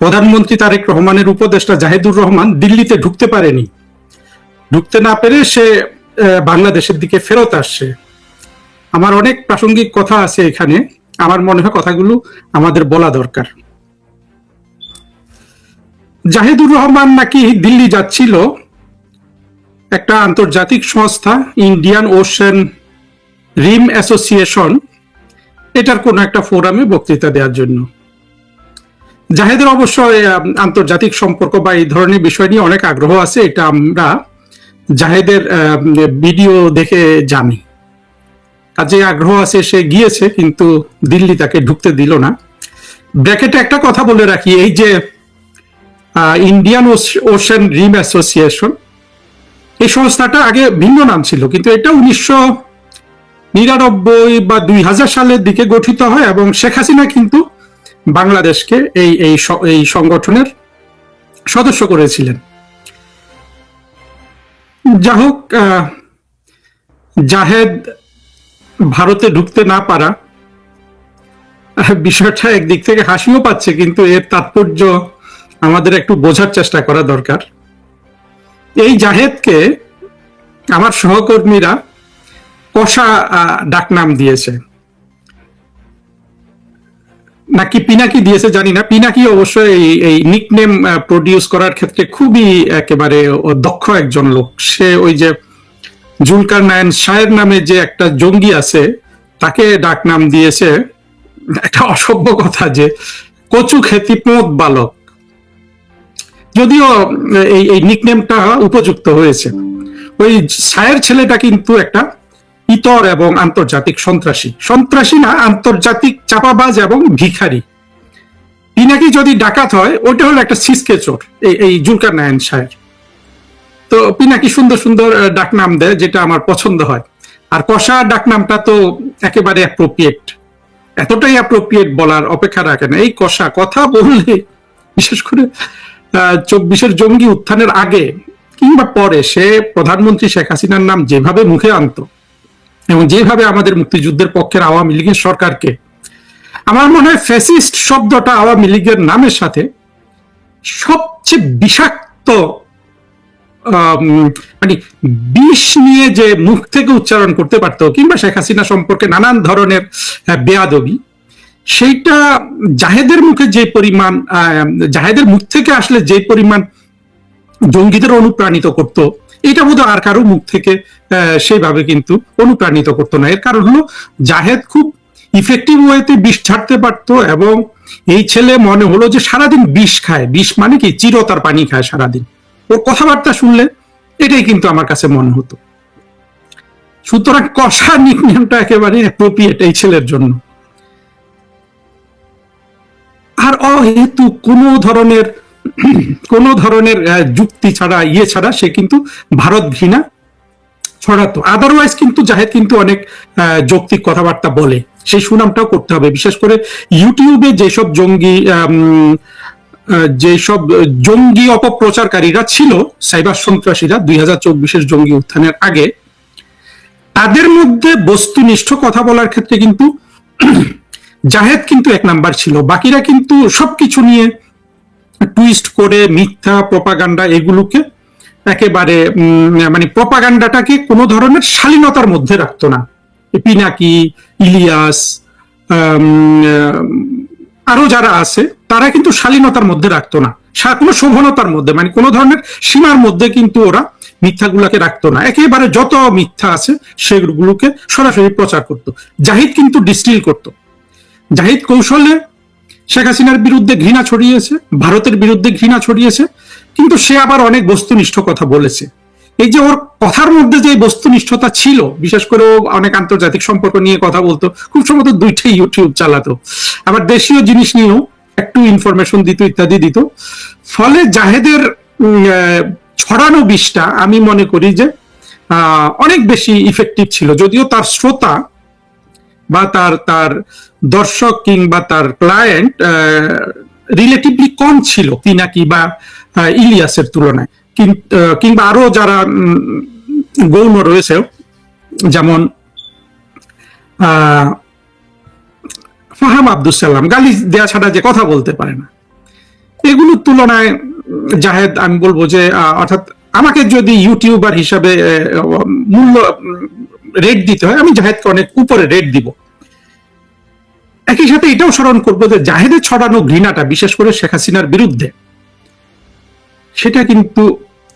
প্রধানমন্ত্রী তারেক রহমানের উপদেষ্টা জাহিদুর রহমান দিল্লিতে ঢুকতে পারেনি। ঢুকতে না পেরে সে বাংলাদেশের দিকে ফেরত আসছে। আমার অনেক প্রাসঙ্গিক কথা আছে এখানে, আমার মনে হয় কথাগুলো আমাদের বলা দরকার। জাহিদুর রহমান নাকি দিল্লি যাচ্ছিল একটা আন্তর্জাতিক সংস্থা ইন্ডিয়ান ওশেন রিম অ্যাসোসিয়েশন, এটার কোন একটা ফোরামে বক্তৃতা দেওয়ার জন্য। জাহেদের অবশ্য আন্তর্জাতিক সম্পর্ক বা এই ধরনের বিষয় নিয়ে অনেক আগ্রহ আছে, এটা আমরা জাহেদের ভিডিও দেখে জানি। আর যে আগ্রহ আছে সে গিয়েছে, কিন্তু দিল্লি তাকে ঢুকতে দিল না। ব্র্যাকেটে একটা কথা বলে রাখি, এই যে ইন্ডিয়ান ওশেন রিম অ্যাসোসিয়েশন, এই সংস্থাটা আগে ভিন্ন নাম ছিল, কিন্তু এটা 1999 বা 2000 সালের দিকে গঠিত হয় এবং শেখ হাসিনা কিন্তু বাংলাদেশকে এই সংগঠনের সদস্য করেছিলেন। যা হোক, জাহেদ ভারতে ঢুকতে না পারা বিষয়টা একদিক থেকে হাসিও পাচ্ছে, কিন্তু এর তাৎপর্য আমাদের একটু বোঝার চেষ্টা করা দরকার। এই জাহেদকে আমার সহকর্মীরা কষা ডাকনাম দিয়েছে, নাকি পিনাকি দিয়েছে জানি না। পিনাকি অবশ্যই এই নিকনেম প্রডিউস করার ক্ষেত্রে খুবই একেবারে দক্ষ একজন লোক। সে ওই যে জুলকার নায়ন শাহের নামে যে একটা জঙ্গি আছে, তাকে ডাকনাম দিয়েছে একটা অসভ্য কথা, যে কচু খেতি পোঁত বালক। যদিও এই নিকনেমটা উপযুক্ত হয়েছে। ওই শাহের ছেলেটা কিন্তু একটা ইতর এবং আন্তর্জাতিক সন্ত্রাসী না, আন্তর্জাতিক চাপাবাজ এবং ভিখারি। পিনাকি যদি ডাকাত হয়, ওটা হলো একটা সিসকে চোর, এই জুলকার নায়ন শাহের। তো পিনাকি সুন্দর সুন্দর ডাকনাম দেয়, যেটা আমার পছন্দ হয়। আর কষা ডাকনামটা তো একেবারে অ্যাপ্রোপ্রিয়েট, এতটাই অ্যাপ্রোপ্রিয়েট বলার অপেক্ষা রাখে না। এই কষা কথা বললে, বিশেষ করে 24-এর জঙ্গি উত্থানের আগে কিংবা পরে, সে প্রধানমন্ত্রী শেখ হাসিনার নাম যেভাবে মুখে আনতো এবং যেভাবে আমাদের মুক্তিযুদ্ধের পক্ষের আওয়ামী লীগের সরকারকে, আমার মনে হয় ফ্যাসিস্ট শব্দটা আওয়ামী লীগের নামের সাথে সবচেয়ে বিষাক্ত, মানে বিষ নিয়ে যে মুখ থেকে উচ্চারণ করতে পারতো, কিংবা শেখ হাসিনা সম্পর্কে নানান ধরনের বেয়াদবি, সেইটা জাহেদের মুখে যে পরিমাণ, জাহেদের মুখ থেকে আসলে যে পরিমাণ জঙ্গিদের অনুপ্রাণিত করত, এটা বোধহয় আর কারো মুখ থেকে সেইভাবে কিন্তু অনুপ্রাণিত করতো না। এর কারণ হলো জাহেদ খুব ইফেক্টিভ ওয়েতে বিষ ছাড়তে পারতো, এবং এই ছেলে মনে হলো যে সারাদিন বিষ খায়। বিষ মানে কি, চিরতার পানি খায় সারাদিন। ওর কথাবার্তা শুনলে এটাই কিন্তু আমার কাছে মনে হতো। সুতরাং কষা নিকনেমটা একেবারে অ্যাপ্রোপ্রিয়েট এই ছেলের জন্য। আর অহেতু কোনো ধরনের যুক্তি ছাড়া, ছাড়া সে কিন্তু ভারত ঘৃণা ছড়াতো। আদারওয়াইজ কিন্তু জাহেদ কিন্তু অনেক যৌক্তিক কথাবার্তা বলে, সেই সুনামটাও করতে হবে। বিশেষ করে ইউটিউবে যেসব জঙ্গি অপপ্রচারকারীরা ছিল, সাইবার সন্ত্রাসীরা 2024-এর জঙ্গি উত্থানের আগে, তাদের মধ্যে বস্তুনিষ্ঠ কথা বলার ক্ষেত্রে কিন্তু জাহেদ কিন্তু এক নাম্বার ছিল। বাকিরা কিন্তু সবকিছু নিয়ে টুইস্ট করে মিথ্যা প্রপাগান্ডা, এগুলোকে একেবারে মানে প্রপাগান্ডাটাকে কোনো ধরনের শালীনতার মধ্যে রাখতো না। পিনাকি, ইলিয়াস, আরো যারা আছে, তারা কিন্তু শালীনতার মধ্যে রাখতো না, কোনো শোভনতার মধ্যে, মানে কোনো ধরনের সীমার মধ্যে কিন্তু ওরা মিথ্যাগুলোকে রাখতো না। একেবারে যত মিথ্যা আছে সেগুলোকে সরাসরি প্রচার করতো। জাহিদ কিন্তু ডিস্টিল করতো। জাহিদ কৌশলে শেখ হাসিনার বিরুদ্ধে ঘৃণা ছড়িয়েছে, ভারতের বিরুদ্ধে ঘৃণা ছড়িয়েছে, কিন্তু সে আবার অনেক বস্তুনিষ্ঠ কথা বলেছে। এই যে ওর কথার মধ্যে যে বস্তুনিষ্ঠতা ছিল, বিশেষ করে ও অনেক আন্তর্জাতিক সম্পর্ক নিয়ে কথা বলতো, খুব সম্ভবত 2টা ইউটিউব চালাতো, আবার দেশীয় জিনিস নিয়েও একটু ইনফরমেশন দিত, ইত্যাদি দিত। ফলে জাহেদের ছড়ানো বিষটা আমি মনে করি যে অনেক বেশি ইফেক্টিভ ছিল। যদিও তার শ্রোতা বা তার দর্শক কিংবা তার ক্লায়েন্ট রিলেটিভলি কম ছিল পিনাকি বা ইলিয়াসের তুলনায়, কিংবা আরো যারা গৌণ রয়েছে, যেমন ফাহাম আব্দুল সালাম, গালি দেয়া ছাড়া যে কথা বলতে পারে না, এগুলোর তুলনায় জাহেদ আমি বলবো যে অর্থাৎ আমাকে যদি ইউটিউবার হিসাবে মূল্য রেট দিতে হয়, আমি জাহেদকে অনেক উপরে রেট দিব। একই সাথে এটাও স্মরণ করবো যে জাহেদের ছড়ানো ঘৃণাটা, বিশেষ করে শেখ হাসিনার বিরুদ্ধে, সেটা কিন্তু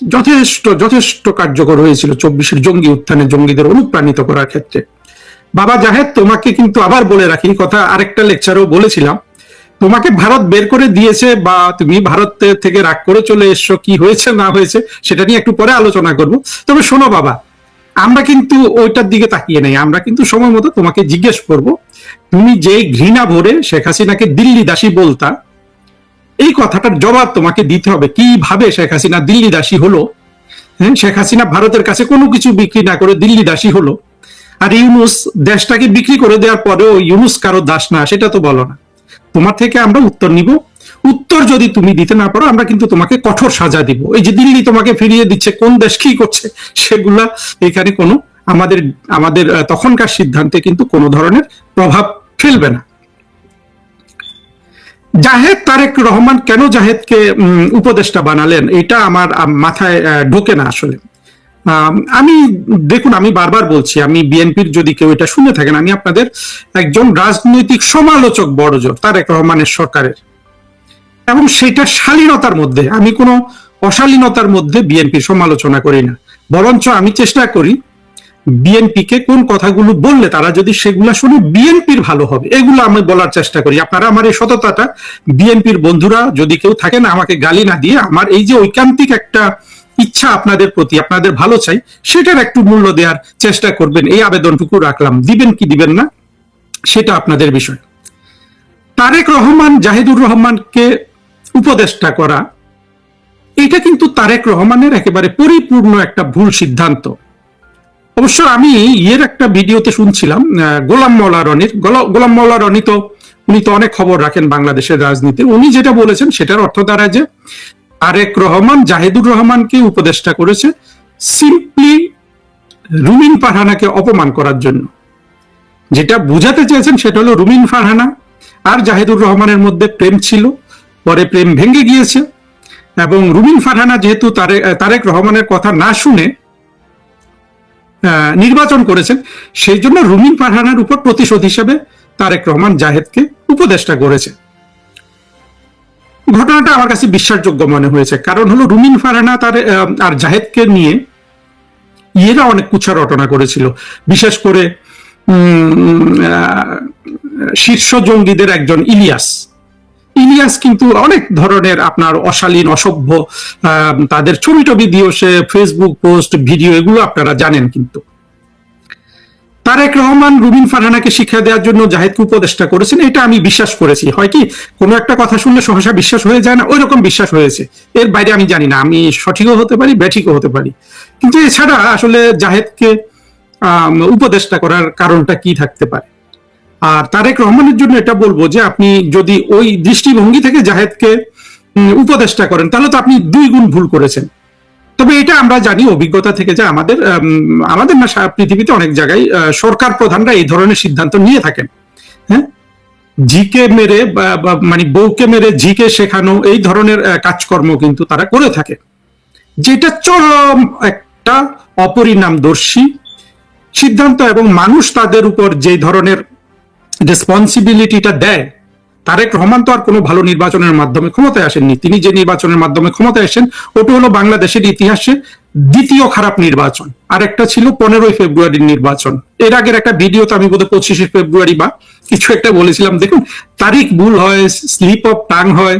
যথেষ্ট যথেষ্ট কার্যকর হয়েছিল 24-এর জঙ্গি উত্থানে জঙ্গিদের অনুপ্রাণিত করার ক্ষেত্রে। বাবা জাহেদ, তোমাকে কিন্তু আবার বলে রাখি, কথা আরেকটা লেকচারেও বলেছিলাম, তোমাকে ভারত বের করে দিয়েছে বা তুমি ভারত থেকে রাগ করে চলে এসছো, কি হয়েছে না হয়েছে সেটা নিয়ে একটু পরে আলোচনা করব। তবে শোনো বাবা, আমরা কিন্তু ওইটার দিকে তাকিয়ে নেই, আমরা কিন্তু সময় মতো তোমাকে জিজ্ঞেস করব, তুমি যে ঘৃণা ভরে শেখ হাসিনাকে দিল্লি দাসী বলতা, এই কথাটার জবাব তোমাকে দিতে হবে। কিভাবে শেখ হাসিনা দিল্লি দাসী হলো? হ্যাঁ, শেখ হাসিনা ভারতের কাছে কোনো কিছু বিক্রি না করে দিল্লি দাসী হলো, আর ইউনুস দেশটাকে বিক্রি করে দেওয়ার পরেও ইউনুস কারো দাস না, সেটা তো বলো না। তোমার থেকে আমরা উত্তর নিব। উত্তর যদি তুমি দিতে না পারো, আমরা কিন্তু তোমাকে কঠোর সাজা দিব। এই যে দিল্লি তোমাকে ফিরিয়ে দিচ্ছে, কোন দেশ কি করছে, সেগুলা এখানে কোনো আমাদের আমাদের তখনকার সিদ্ধান্তে কিন্তু কোনো ধরনের প্রভাব ফেলবে না। জাহেদ তারেক রহমান কেন জাহেদকে উপদেষ্টা বানালেন, এটা আমার মাথায় ঢোকে না আসলে। আমি দেখুন, আমি বারবার বলছি, আমি বিএনপির, যদি কেউ এটা শুনে থাকেন, আমি আপনাদের একজন রাজনৈতিক সমালোচক বড়জোর তারেক রহমানের সরকারের, এবং সেটা শালীনতার মধ্যে, আমি কোনো অশালীনতার মধ্যে বিএনপির সমালোচনা করি না। বরঞ্চ আমি চেষ্টা করি বিএনপিকে কোন কথাগুলো বললে তারা যদি সেগুলা শুনে বিএনপির ভালো হবে, এগুলো আমি বলার চেষ্টা করি। আপনারা আমার এই সততাটা, বিএনপির বন্ধুরা যদি কেউ থাকেন, আমাকে গালি না দিয়ে আমার এই যে ঐকান্তিক একটা ইচ্ছা আপনাদের প্রতি, আপনাদের ভালো চাই, সেটার একটু মূল্য দেওয়ার চেষ্টা করবেন, এই আবেদনটুকু রাখলাম। দিবেন কি দিবেন না সেটা আপনাদের বিষয়। তারেক রহমান জাহিদুর রহমানকে উপদেষ্টা করা, এটা কিন্তু তারেক রহমানের একেবারে পরিপূর্ণ একটা ভুল সিদ্ধান্ত। অবশ্য আমি একটা ভিডিওতে শুনছিলাম গোলাম মওলা রনির, গোলাম মওলা রনি তো উনি তো অনেক খবর রাখেন বাংলাদেশের রাজনীতির, উনি যেটা বলেছেন সেটার অর্থ দাঁড়ায় যে তারেক রহমান জাহিদুর রহমানকে উপদেষ্টা করেছে সিম্পলি রুমিন ফারহানাকে অপমান করার জন্য। যেটা বুঝাতে চেয়েছেন সেটা হলো রুমিন ফারহানা আর জাহিদুর রহমানের মধ্যে প্রেম ছিল, পরে প্রেম ভেঙে গিয়েছে, এবং রুমিন ফারহানা যেহেতু তারেক রহমানের কথা না শুনে নির্বাচন করেছেন, সেই জন্য রুমিন ফারহানার উপর প্রতিশোধ হিসেবে তারেক রহমান জাহেদকে উপদেষ্টা করেছে। ঘটনাটা আমার কাছে বিশ্বাসযোগ্য মনে হয়েছে, কারণ হলো রুমিন ফারহানা আর জাহেদকে নিয়ে ইয়েরা অনেক কুচ্ছা রটনা করেছিল, বিশেষ করে শীর্ষ জঙ্গিদের একজন ইলিয়াস কিন্তু অনেক ধরনের আপনার অশালীন অসভ্য তাদের ছবি টবি দিয়েও সে ফেসবুক পোস্ট ভিডিও এগুলো আপনারা জানেন। কিন্তু তারেক রহমান রুমিন ফারহানাকে শিক্ষা দেওয়ার জন্য জাহেদকে উপদেষ্টা করেছেন, এটা আমি বিশ্বাস করেছি। হয় কি, কোনো একটা কথা শুনলে সহসা বিশ্বাস হয়ে যায় না, ওই রকম বিশ্বাস হয়েছে। এর বাইরে আমি জানি না, আমি সঠিকও হতে পারি ব্যাঠিকও হতে পারি, কিন্তু এছাড়া আসলে জাহেদকে উপদেষ্টা করার কারণটা কি থাকতে পারে। আর তারেক রহমানের জন্য এটা বলবো যে আপনি যদি ওই দৃষ্টিভঙ্গি থেকে জাহেদকে উপদেষ্টা করেন, তাহলে তো আপনি 2 গুণ ভুল করেছেন। তবে এটা আমরা জানি অভিজ্ঞতা থেকে যে আমাদের না পৃথিবীতে অনেক জায়গায় সরকার প্রধানরা এই ধরনের সিদ্ধান্ত নিয়ে থাকেন। হ্যাঁ, জিকে মেরে মানে বউকে মেরে জিকে শেখানো, এই ধরনের কাজকর্ম কিন্তু তারা করে থাকে, যেটা চরম একটা অপরিণামদর্শী সিদ্ধান্ত। এবং মানুষ তাদের উপর যে ধরনের রেসপন্সিবিলিটিটা দেয়, তারেক রহমান তো আর কোনো ভালো নির্বাচনের মাধ্যমে ক্ষমতায় আসেননি। তিনি যে নির্বাচনের মাধ্যমে ক্ষমতায় আসেন, ওটা হলো বাংলাদেশের ইতিহাসে দ্বিতীয় খারাপ নির্বাচন। আর একটা ছিল 15ই ফেব্রুয়ারির নির্বাচন। এর আগের একটা ভিডিওতে আমি বোধহয় 25শে ফেব্রুয়ারি বা কিছু একটা বলেছিলাম। দেখুন, তারিখ ভুল হয়, স্লিপ অফ টাং হয়,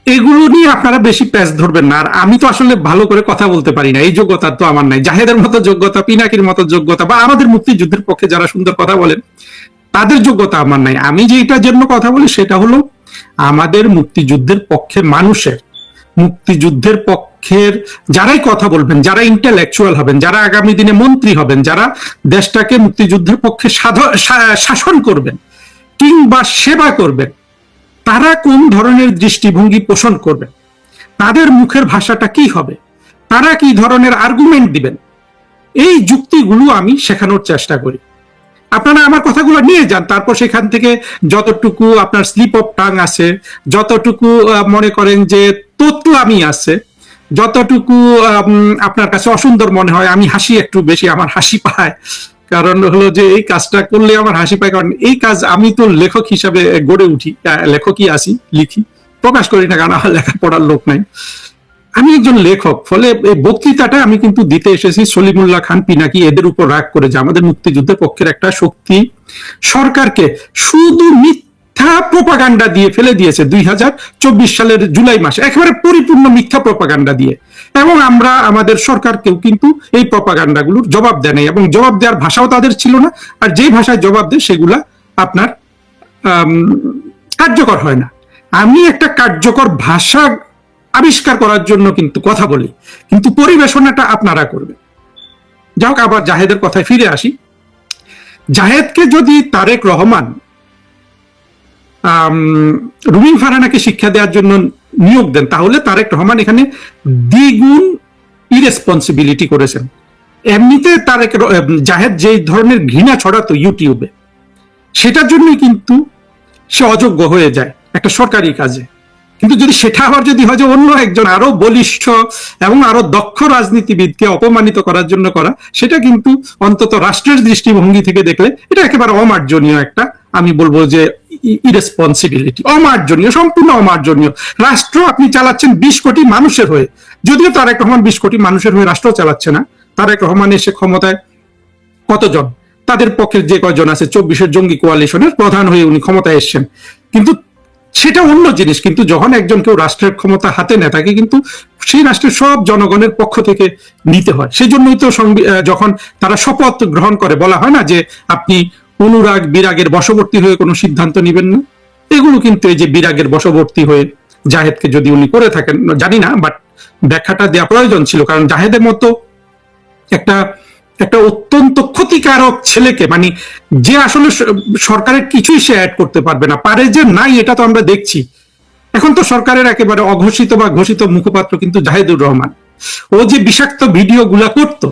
এগুলো নিয়ে আপনারা বেশি প্যাচ ধরবেন না। আর আমি তো আসলে ভালো করে কথা বলতে পারি না, এই যোগ্যতা তো আমার নাই। জাহেদের মতো যোগ্যতা, পিনাকির মতো যোগ্যতা, বা আমাদের মুক্তিযুদ্ধের পক্ষে যারা সুন্দর কথা বলেন তাদের যোগ্যতা আমার নাই। আমি যেটার জন্য কথা বলি সেটা হলো আমাদের মুক্তিযুদ্ধের পক্ষে মানুষের, মুক্তিযুদ্ধের পক্ষের যারাই কথা বলবেন, যারা ইন্টেলেকচুয়াল হবেন, যারা আগামী দিনে মন্ত্রী হবেন, যারা দেশটাকে মুক্তিযুদ্ধের পক্ষে শাসন করবেন কিংবা সেবা করবেন, তারা কোন ধরনের দৃষ্টিভঙ্গি পোষণ করবেন, তাদের মুখের ভাষাটা কি হবে, তারা কি ধরনের আর্গুমেন্ট দিবেন, এই যুক্তিগুলো আমি শেখানোর চেষ্টা করি। আপনারা আমার কথাগুলো নিয়ে যান, তারপর সেখান থেকে যতটুকু আপনার স্লিপ অফ টাং আছে, যতটুকু মনে করেন যে তোতলামি আছে, যতটুকু আপনার কাছে অসুন্দর মনে হয়, আমি হাসি একটু বেশি, আমার হাসি পায়, কারণ হলো যে এই কাজটা করলে আমার হাসি পায়, কারণ এই কাজ আমি তো লেখক হিসাবে গড়ে উঠি, লেখকই আসি, লিখি, প্রকাশ করি না, কারণ আমার লেখাপড়ার লোক নাই, আমি একজন লেখক। ফলে এই বক্তৃতাটা আমি কিন্তু দিতে এসেছি সলিমুল্লাহ খান পিনাকি এদের উপর রাগ করে, যে আমাদের মুক্তিযুদ্ধের পক্ষের একটা শক্তি সরকারকে শুধু মিথ্যা প্রোপাগান্ডা দিয়ে ফেলে দিয়েছে 2024 সালের জুলাই মাসে, একেবারে পরিপূর্ণ মিথ্যা প্রোপাগান্ডা দিয়ে, এবং আমরা আমাদের সরকারকেও কিন্তু এই প্রোপাগান্ডাগুলোর জবাব দেয় নাই, এবং জবাব দেওয়ার ভাষাও তাদের ছিল না, আর যে ভাষায় জবাব দেয় সেগুলা আপনার কার্যকর হয় না। আমি একটা কার্যকর ভাষা আবিষ্কার করার জন্য কিন্তু কথা বলি, কিন্তু পরিবেশনাটা আপনারা করবেন। যাই হোক, আবার জাহেদের কথায় ফিরে আসি। জাহেদকে যদি তারেক রহমান রুমিন ফারহানাকে শিক্ষা দেওয়ার জন্য নিয়োগ দেন, তাহলে তারেক রহমান এখানে দ্বিগুণ ইরেসপন্সিবিলিটি করেছেন। এমনিতে তারেক জাহেদ যে ধরনের ঘৃণা ছড়াতো ইউটিউবে, সেটার জন্যই কিন্তু সে অযোগ্য হয়ে যায় একটা সরকারি কাজে। কিন্তু যদি সেটা আবার যদি হয় যে অন্য একজন আরো বলিষ্ঠ এবং আরো দক্ষ রাজনীতিবিদকে অপমানিত করার জন্য করা, সেটা কিন্তু অন্তত রাষ্ট্রের দৃষ্টিভঙ্গি থেকে দেখলে এটা একেবারে অমার্জনীয় একটা, আমি বলবো যে ইরেসপন্সিবিলিটি, অমার্জনীয়, সম্পূর্ণ অমার্জনীয়। রাষ্ট্র আপনি চালাচ্ছেন 20 কোটি মানুষের হয়ে, যদিও তারেক রহমান 20 কোটি মানুষের হয়ে রাষ্ট্র চালাচ্ছে না। তারেক রহমান এসে ক্ষমতায় কতজন, তাদের পক্ষে যে কয়জন আছে 24-এর জঙ্গি কোয়ালিশনের প্রধান হয়ে উনি ক্ষমতায় এসছেন, কিন্তু সেটা অন্য জিনিস। কিন্তু যখন একজন কেউ রাষ্ট্রের ক্ষমতা হাতে নেয়, তাকে কিন্তু সেই রাষ্ট্রের সব জনগণের পক্ষ থেকে নিতে হয়। সেই জন্যই তো যখন তারা শপথ গ্রহণ করে বলা হয় না যে আপনি অনুরাগ বিরাগের বশবর্তী হয়ে কোনো সিদ্ধান্ত নেবেন না। এগুলো কিন্তু এই যে বিরাগের বশবর্তী হয়ে জাহেদকে যদি উনি করে থাকেন, জানি না, বাট ব্যাখ্যাটা দেওয়া প্রয়োজন ছিল, কারণ জাহেদের মতো একটা একটা অত্যন্ত ক্ষতিকারক ছেলেকে, মানে যে আসলে সরকারের কিছুই সে অ্যাড করতে পারবে না, পারে যে নাই, এটা তো আমরা দেখছি। এখন তো সরকারের একেবারে অঘোষিত বা ঘোষিত মুখপাত্র কিন্তু জাহেদুর রহমান। ও যে বিষাক্ত ভিডিও গুলা করতো,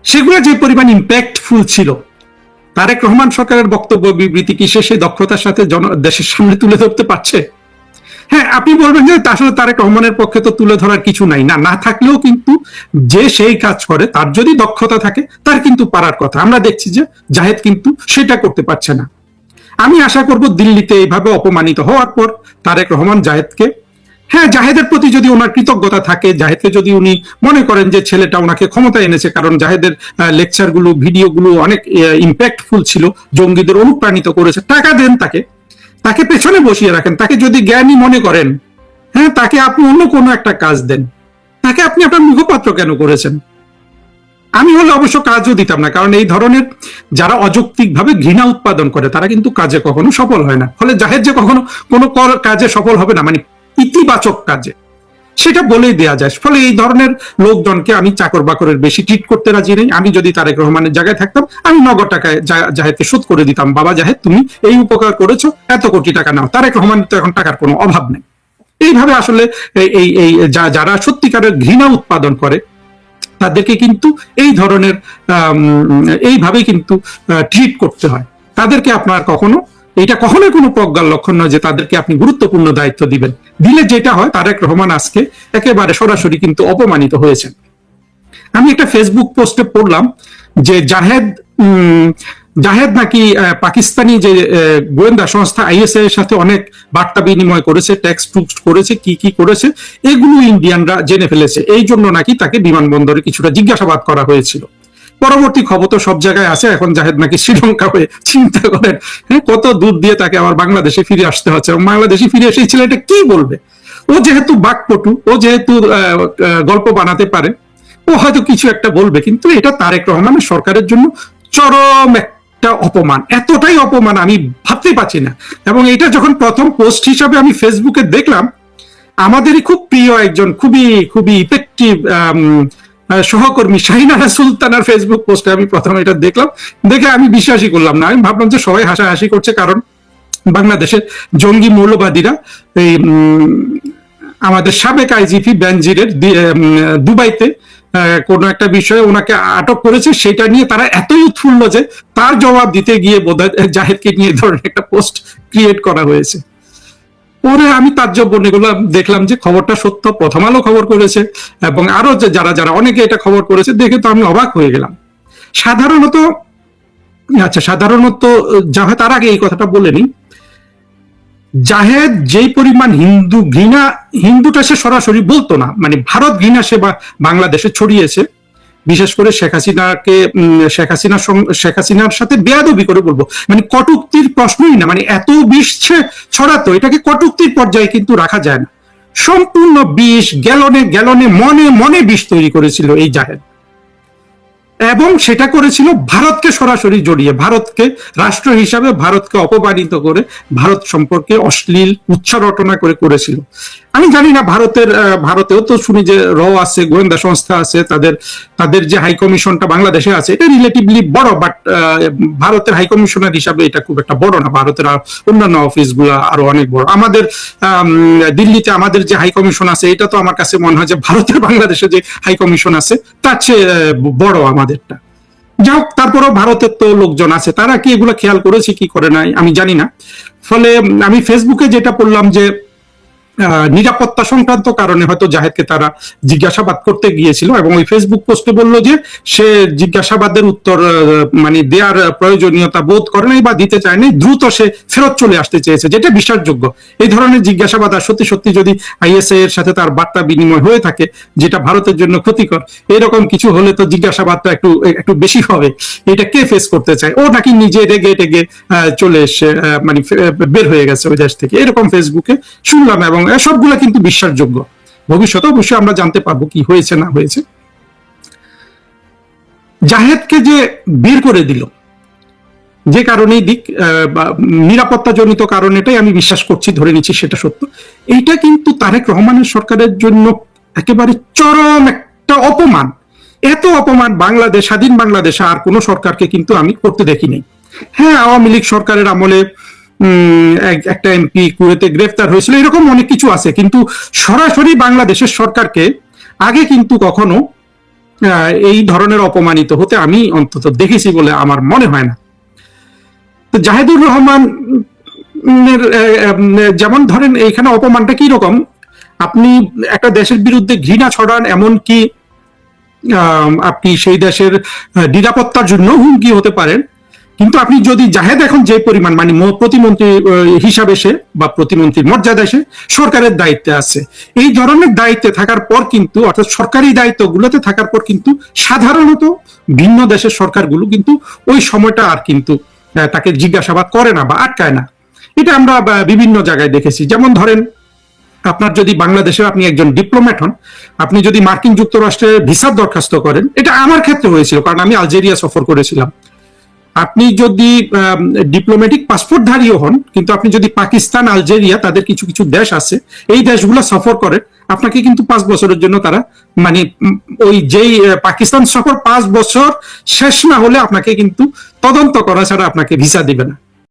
সেগুলো যে পরিমাণ ইম্প্যাক্টফুল ছিল, তারেক রহমান সরকারের বক্তব্য বিবৃতি কি সে সেই দক্ষতার সাথে দেশের সামনে তুলে ধরতে পারছে? হ্যাঁ, আপনি বলবেন যে আসলে তারেক রহমানের পক্ষে তো তুলে ধরার কিছু নাই, না থাকলেও কিন্তু যে সেই কাজ করে তার যদি দক্ষতা থাকে তার কিন্তু পারার কথা। আমরা দেখছি যে জাহেদ কিন্তু সেটা করতে পারছে না। আমি আশা করব দিল্লিতে এইভাবে অপমানিত হওয়ার পর তারেক রহমান জাহেদকে, হ্যাঁ, জাহেদের প্রতি যদি ওনার কৃতজ্ঞতা থাকে, জাহেদকে যদি উনি মনে করেন যে ছেলেটা ওনাকে ক্ষমতা এনেছে, কারণ জাহেদের লেকচারগুলো ভিডিওগুলো অনেক ইম্প্যাক্টফুল ছিল, জঙ্গিদের অনুপ্রাণিত করেছে, টাকা দেন তাকে, তাকে পেছনে বসিয়ে রাখেন। তাকে যদি জ্ঞানী মনে করেন, হ্যাঁ, তাকে আপনি অন্য কোনো একটা কাজ দেন, তাকে আপনি আপনার মুখপাত্র কেন করেছেন? আমি হলে অবশ্য কাজও দিতাম না, কারণ এই ধরনের যারা অযৌক্তিকভাবে ঘৃণা উৎপাদন করে তারা কিন্তু কাজে কখনো সফল হয় না। ফলে জাহেদ যে কখনো কোনো কাজে সফল হবে না, মানে ইতিবাচক কাজে, সেটা বলেই দেয়া যায়। ফলে এই ধরনের লোকজনকে আমি চাকর বাকরের বেশি ট্রিট করতে রাজি নেই। আমি যদি তারেক রহমানের জায়গায় থাকতাম, আমি নগদ টাকায় জাহেদকে শোধ করে দিতাম, বাবা জাহেদ তুমি এই উপকার করেছো, এত কোটি টাকা নাও। তারেক রহমানের তো এখন টাকার কোনো অভাব নেই। এইভাবে আসলে এই যারা সত্যিকারের ঘৃণা উৎপাদন করে তাদেরকে কিন্তু এই ধরনের এইভাবেই কিন্তু ট্রিট করতে হয়। তাদেরকে আপনার কখনো, এটা কখনোই কোনো প্রজ্ঞার লক্ষণ নয় যে তাদেরকে আপনি গুরুত্বপূর্ণ দায়িত্ব দিবেন। দিলে যেটা হয়, তারেক রহমান আজকে একেবারে সরাসরি কিন্তু অপমানিত হয়েছেন। আমি একটা ফেসবুক পোস্টে পড়লাম যে জাহেদ নাকি পাকিস্তানি যে গোয়েন্দা সংস্থা আইএসআই এর সাথে অনেক বার্তা বিনিময় করেছে, টেক্সট করেছে, কি করেছে এগুলো ইন্ডিয়ানরা জেনে ফেলেছে, এই জন্য নাকি তাকে বিমানবন্দরে কিছুটা জিজ্ঞাসাবাদ করা হয়েছিল। পরবর্তী খবর তো সব জায়গায় আছে, এখন জাহেদ নাকি শ্রীলঙ্কা হয়ে, চিন্তা করেন, হ্যাঁ, কত দূর দিয়ে তাকে আবার বাংলাদেশে ফিরে আসতে হচ্ছে, এবং বাংলাদেশে ফিরে এসে ছেলেটা কি বলবে? ও যেহেতু বাকপটু, ও যেহেতু গল্প বানাতে পারে, ও হয়তো কিছু একটা বলবে, কিন্তু এটা তারেক রহমানের সরকারের জন্য চরম একটা অপমান, এতটাই অপমান আমি ভাবতে পারছি না। এবং এটা যখন প্রথম পোস্ট হিসাবে আমি ফেসবুকে দেখলাম, আমাদেরই খুব প্রিয় একজন খুবই খুবই ইফেক্টিভ সহকর্মী শাহিনারা সুলতানার ফেসবুক পোস্টে আমি প্রথমে এটা দেখলাম, দেখে আমি বিশ্বাসই করলাম না। আমি ভাবলাম যে সবাই হাসাহাসি করছে, কারণ বাংলাদেশের জঙ্গি মৌলবাদীরা এই আমাদের সাবেক আইজিপি বেনজিরের দুবাইতে কোনো একটা বিষয়ে ওনাকে আটক করেছে, সেটা নিয়ে তারা এতই উৎফুল্ল যে তার জবাব দিতে গিয়ে বোধহয় জাহেদকে নিয়ে ধরনের একটা পোস্ট ক্রিয়েট করা হয়েছে। পরে আমি তাজ্জব এগুলো দেখলাম যে খবরটা সত্য, প্রথম আলো খবর করেছে এবং আরো যে যারা যারা অনেকে এটা খবর করেছে, দেখে তো আমি অবাক হয়ে গেলাম। সাধারণত জাহেদ, তার আগে এই কথাটা বলে নিই, জাহেদ যেই পরিমাণ হিন্দুটা সে সরাসরি বলতো না, মানে ভারত ঘৃণা সে বাংলাদেশে ছড়িয়েছে, বিশেষ করে শেখ হাসিনার সাথে বেয়াদবি করে বলবো, মানে কটূক্তির প্রশ্নই না, মানে এত বিষ ছড়াতো, এটাকে কটূক্তির পর্যায়ে কিন্তু রাখা যায় না। সম্পূর্ণ বিষ, গ্যালনে গ্যালনে মনে মনে বিষ তৈরি করেছিল এই জাহেদ, এবং সেটা করেছিল ভারতকে সরাসরি জড়িয়ে, ভারতকে রাষ্ট্র হিসাবে ভারতকে অপমানিত করে, ভারত সম্পর্কে অশ্লীল উচ্চারটনা করে করেছিল। আমি জানি না ভারতেও তো শুনি যে আছে, গোয়েন্দা সংস্থা আছে, তাদের যে হাই কমিশনটা বাংলাদেশে আছে এটা রিলেটিভলি বড়, বাট ভারতের হাই কমিশনার হিসাবে এটা খুব একটা বড় না, ভারতের অন্যান্য অফিসগুলো আরো অনেক বড়। আমাদের দিল্লিতে আমাদের যে হাই কমিশন আছে, এটা তো আমার কাছে মনে হয় যে ভারতের বাংলাদেশে যে হাই কমিশন আছে তার চেয়ে বড় আমাদেরটা। যাই, তারপরেও ভারতের তো লোকজন আছে, তারা কি এগুলো খেয়াল করেছে কি করে নাই আমি জানি না। ফলে আমি ফেসবুকে যেটা পড়লাম যে নিরাপত্তা সংক্রান্ত কারণে হয়তো জাহেদকে তারা জিজ্ঞাসাবাদ করতে গিয়েছিল, এবং ওই ফেসবুক পোস্টে বলল যে সে জিজ্ঞাসাবাদের উত্তর মানে দেওয়ার প্রয়োজনীয়তা বোধ করে নাই বা দিতে চায়নি, দ্রুত সে ফেরত চলে আসতে চেয়েছে, যেটা বিশ্বাসযোগ্য। এই ধরনের জিজ্ঞাসাবাদ আর সত্যি সত্যি যদি আইএসআই এর সাথে তার বার্তা বিনিময় হয়ে থাকে, যেটা ভারতের জন্য ক্ষতিকর, এরকম কিছু হলে তো জিজ্ঞাসাবাদটা একটু বেশি হবে। এটা কে ফেস করতে চায়? ও নাকি নিজে রেগে টেগে চলে এসে মানে বের হয়ে গেছে ওই দেশ থেকে, এরকম ফেসবুকে শুনলাম, এবং সবগুলা কিন্তু বিশ্বাসযোগ্য। ভবিষ্যতে অবশ্যই আমরা জানতে পারবো কি হয়েছে না হয়েছে। জাহেদকে যে বের করে দিল, যে কারণেই দিক, নিরাপত্তা জনিত কারণ, এটাই আমি বিশ্বাস করছি, ধরে নিচ্ছি সেটা সত্য। এইটা কিন্তু তারেক রহমানের সরকারের জন্য একেবারে চরম একটা অপমান। এত অপমান স্বাধীন বাংলাদেশে আর কোন সরকারকে কিন্তু আমি করতে দেখিনি। হ্যাঁ, আওয়ামী লীগ সরকারের আমলে একটা এমপি কুয়েতে গ্রেফতার হয়েছিল, এরকম অনেক কিছু আছে, কিন্তু সরাসরি বাংলাদেশের সরকারকে আগে কিন্তু কখনো এই ধরনের অপমানিত হতে আমি অন্তত দেখেছি বলে আমার মনে হয় না। তো জাহেদুর রহমান যেমন ধরেন, এইখানে অপমানটা কি রকম, আপনি একটা দেশের বিরুদ্ধে ঘৃণা ছড়ান, এমনকি আপনি সেই দেশের নিরাপত্তার জন্য হুমকি হতে পারেন, কিন্তু আপনি যদি জাহেদ এখন যে পরিমাণ মানে প্রতিমন্ত্রী হিসাবে সে বা প্রতিমন্ত্রীর মর্যাদা সে সরকারের দায়িত্বে আছে, এই ধরনের দায়িত্বে থাকার পর কিন্তু, অর্থাৎ সরকারি দায়িত্বগুলোতে থাকার পর কিন্তু সাধারণত ভিন্ন দেশের সরকারগুলো কিন্তু ওই সময়টা আর কিন্তু তাকে জিজ্ঞাসাবাদ করে না বা আটকায় না। এটা আমরা বিভিন্ন জায়গায় দেখেছি। যেমন ধরেন, আপনার যদি বাংলাদেশের আপনি একজন ডিপ্লোম্যাট হন, আপনি যদি মার্কিন যুক্তরাষ্ট্রের ভিসার দরখাস্ত করেন, এটা আমার ক্ষেত্রে হয়েছিল কারণ আমি আলজেরিয়া সফর করেছিলাম। আপনি যদি ডিপ্লোম্যাটিক পাসপোর্টধারীও হন, কিন্তু আপনি যদি পাকিস্তান, আলজেরিয়া, তাদের কিছু কিছু দেশ আছে, এই দেশগুলো সফর করে, আপনাকে কিন্তু 5 বছরের জন্য তারা মানে ওই যেই পাকিস্তান সফর 5 বছর শেষ না হলে আপনাকে কিন্তু তদন্ত করা ছাড়া আপনাকে ভিসা দিবে না।